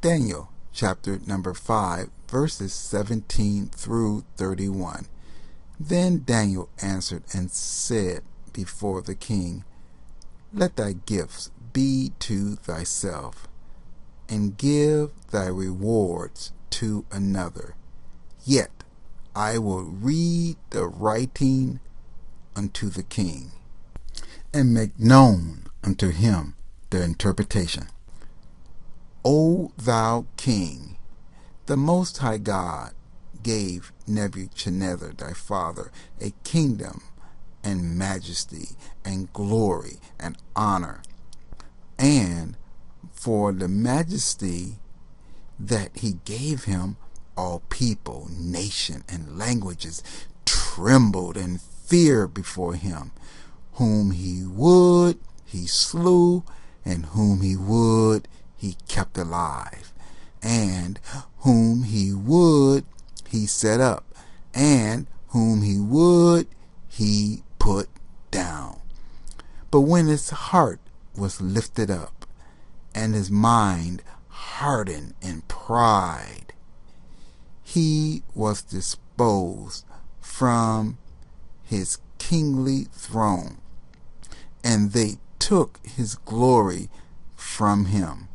Daniel chapter number 5, verses 17 through 31. Then Daniel answered and said before the king, Let thy gifts be to thyself, and give thy rewards to another. Yet I will read the writing unto the king, and make known unto him the interpretation. O thou king, the Most High God gave Nebuchadnezzar thy father a kingdom and majesty and glory and honor, and for the majesty that he gave him, all people, nation, and languages trembled and feared before him. Whom he would, he slew, and whom he would, he kept alive, and whom he would, he set up, and whom he would, he put down. But when his heart was lifted up, and his mind hardened in pride, he was disposed from his kingly throne, and they took his glory from him,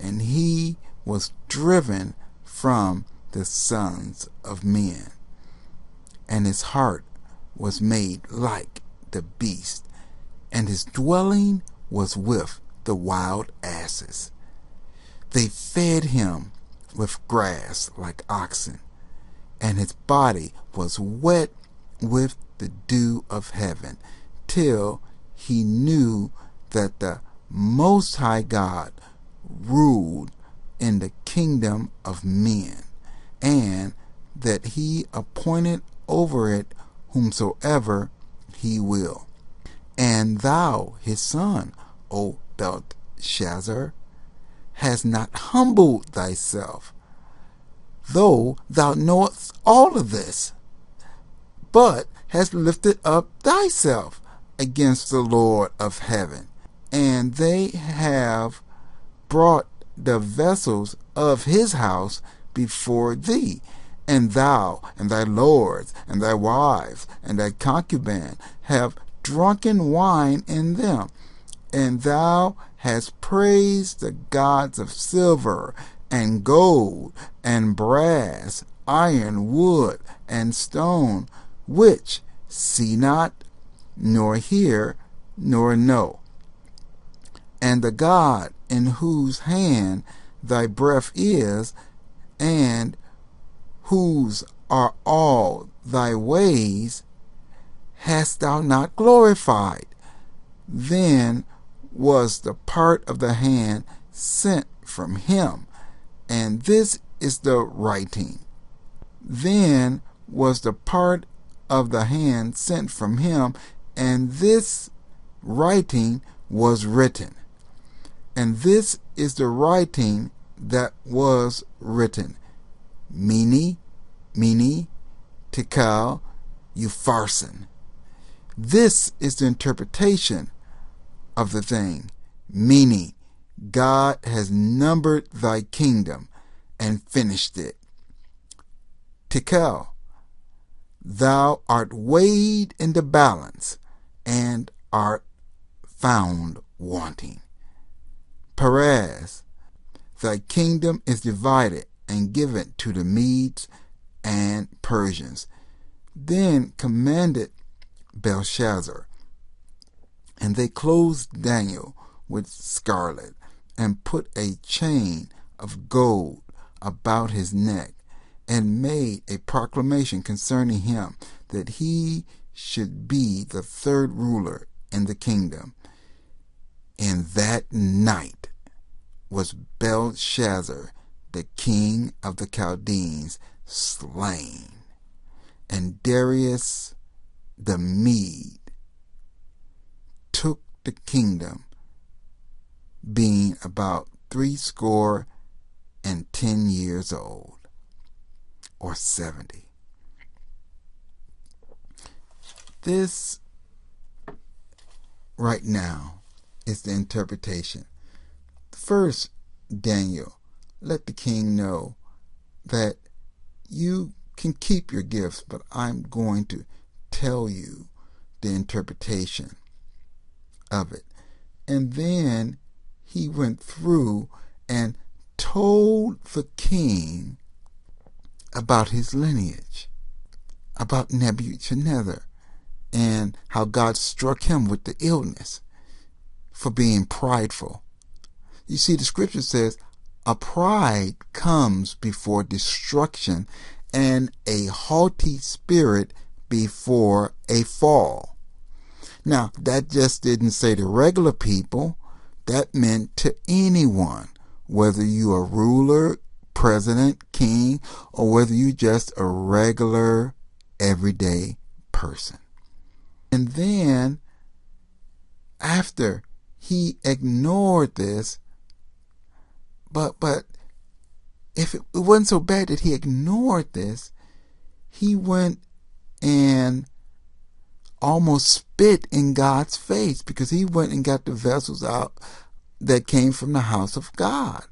and he was driven from the sons of men, and his heart was made like the beast, and his dwelling was with the wild asses. They fed him with grass like oxen, and his body was wet with the dew of heaven, till he knew that the Most High God ruled in the kingdom of men, and that he appointed over it whomsoever he will. And thou, his son, O Belshazzar, hast not humbled thyself, though thou knowest all of this, but hast lifted up thyself against the Lord of heaven, and they have brought the vessels of his house before thee, and thou and thy lords and thy wives and thy concubine have drunken wine in them, and thou hast praised the gods of silver and gold and brass, iron, wood, and stone, which see not, nor hear, nor know. And the God in whose hand thy breath is, and whose are all thy ways, hast thou not glorified? Then was the part of the hand sent from him, and this is the writing. Then was the part of the hand sent from him, and this writing was written. And this is the writing that was written. Mene, Tekel, Upharsin. This is the interpretation of the thing. Meaning, God has numbered thy kingdom and finished it. Tekel, thou art weighed in the balance and art found wanting. Perez, thy kingdom is divided and given to the Medes and Persians. Then commanded Belshazzar, and they clothed Daniel with scarlet, and put a chain of gold about his neck, and made a proclamation concerning him, that he should be the third ruler in the kingdom. In that night was Belshazzar, the king of the Chaldeans, slain, and Darius the Mede took the kingdom, being about 70 years old, or 70. This right now is the interpretation. First, Daniel let the king know that you can keep your gifts, but I'm going to tell you the interpretation of it. And then he went through and told the king about his lineage, about Nebuchadnezzar, and how God struck him with the illness for being prideful. You see, the scripture says, a pride comes before destruction, and a haughty spirit before a fall. Now, that just didn't say to regular people. That meant to anyone, whether you are ruler, president, king, or whether you just a regular, everyday person. And then, after he ignored this, but if it wasn't so bad that he ignored this, he went and almost spit in God's face, because he went and got the vessels out that came from the house of God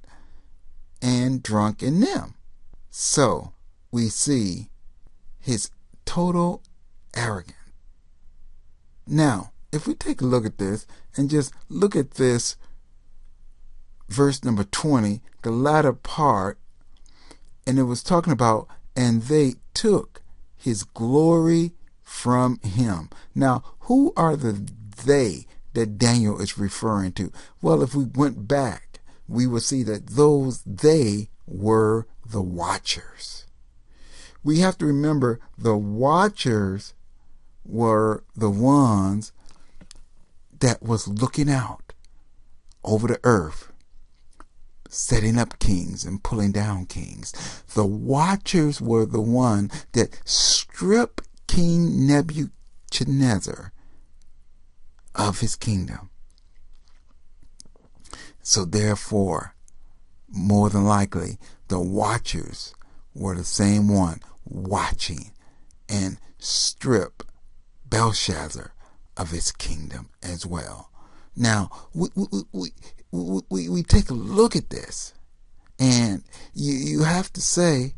and drunk in them. So we see his total arrogance. Now, if we take a look at this and just look at this verse number 20, the latter part, and it was talking about, and they took his glory from him. Now, who are the they that Daniel is referring to? Well, if we went back, we would see that those they were the watchers. We have to remember the watchers were the ones that was looking out over the earth, setting up kings and pulling down kings. The watchers were the one that stripped King Nebuchadnezzar of his kingdom. So therefore, more than likely, the watchers were the same one watching and strip Belshazzar of his kingdom as well. Now, we take a look at this, and you have to say,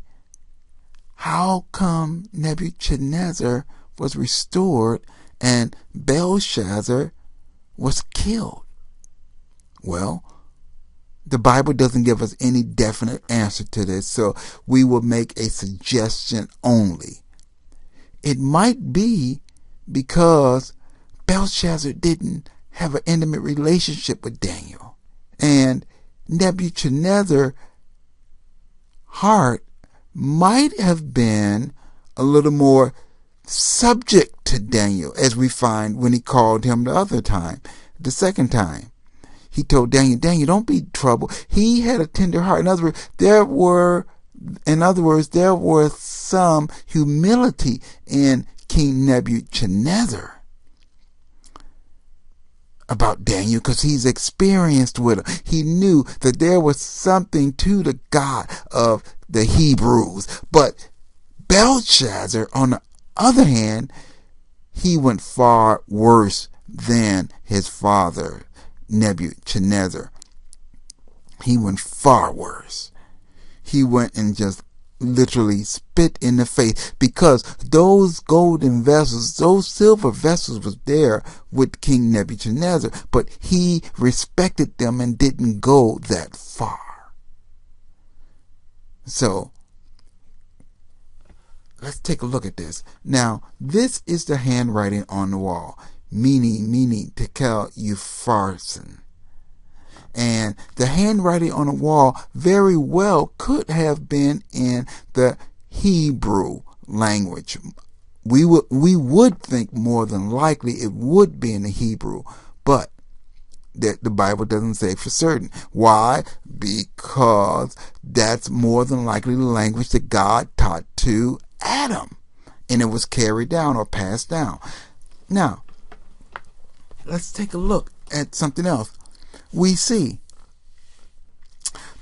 how come Nebuchadnezzar was restored and Belshazzar was killed? Well, the Bible doesn't give us any definite answer to this, so we will make a suggestion only. It might be because Belshazzar didn't have an intimate relationship with Daniel, and Nebuchadnezzar's heart might have been a little more subject to Daniel, as we find when he called him the second time. He told Daniel, don't be troubled. He had a tender heart. In other words, there was some humility in King Nebuchadnezzar about Daniel, because he's experienced with him. He knew that there was something to the God of the Hebrews. But Belshazzar, on the other hand, he went far worse than his father Nebuchadnezzar. He went far worse. He went and just literally spit in the face, because those golden vessels, those silver vessels was there with King Nebuchadnezzar, but he respected them and didn't go that far. So let's take a look at this. Now, this is the handwriting on the wall, meaning Tekel Upharsin. And the handwriting on the wall very well could have been in the Hebrew language. We would think more than likely it would be in the Hebrew, but the Bible doesn't say for certain. Why? Because that's more than likely the language that God taught to Adam, and it was carried down or passed down. Now, let's take a look at something else. We see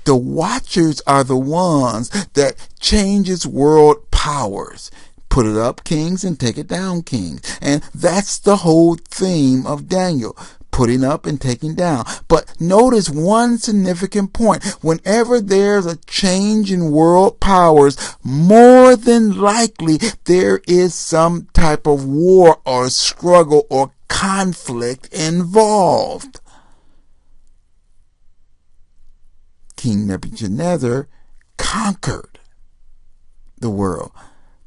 the watchers are the ones that changes world powers. Put it up, kings, and take it down, kings. And that's the whole theme of Daniel. putting up and taking down. But notice one significant point. Whenever there's a change in world powers, more than likely there is some type of war or struggle or conflict involved. King Nebuchadnezzar conquered the world.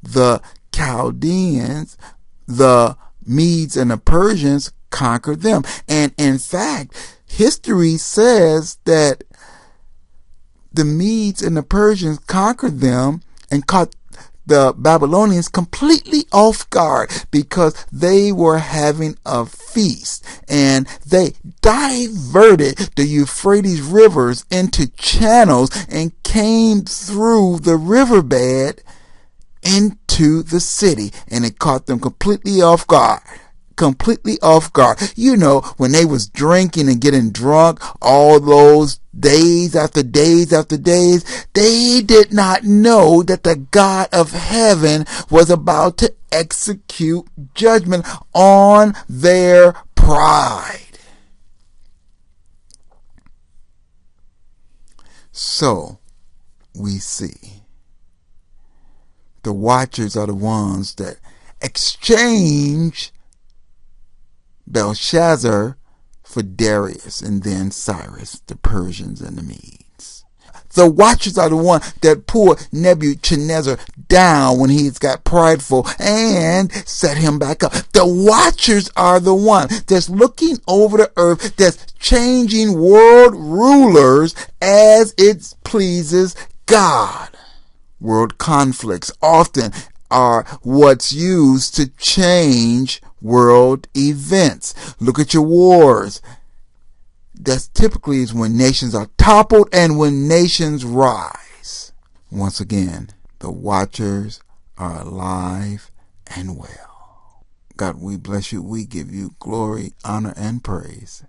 The Chaldeans, the Medes and the Persians conquered them. And in fact, history says that the Medes and the Persians conquered them and caught the Babylonians completely off guard because they were having a feast, and they diverted the Euphrates rivers into channels and came through the riverbed into the city, and it caught them completely off guard. Completely off guard. You know, when they was drinking and getting drunk all those days after days after days, they did not know that the God of heaven was about to execute judgment on their pride. So, we see the watchers are the ones that exchange Belshazzar for Darius and then Cyrus, the Persians and the Medes. The watchers are the ones that pull Nebuchadnezzar down when he's got prideful and set him back up. The watchers are the ones that's looking over the earth, that's changing world rulers as it pleases God. World conflicts often are what's used to change world events. Look at your wars. That typically is when nations are toppled and when nations rise. Once again, the watchers are alive and well. God, we bless you. We give you glory, honor, and praise.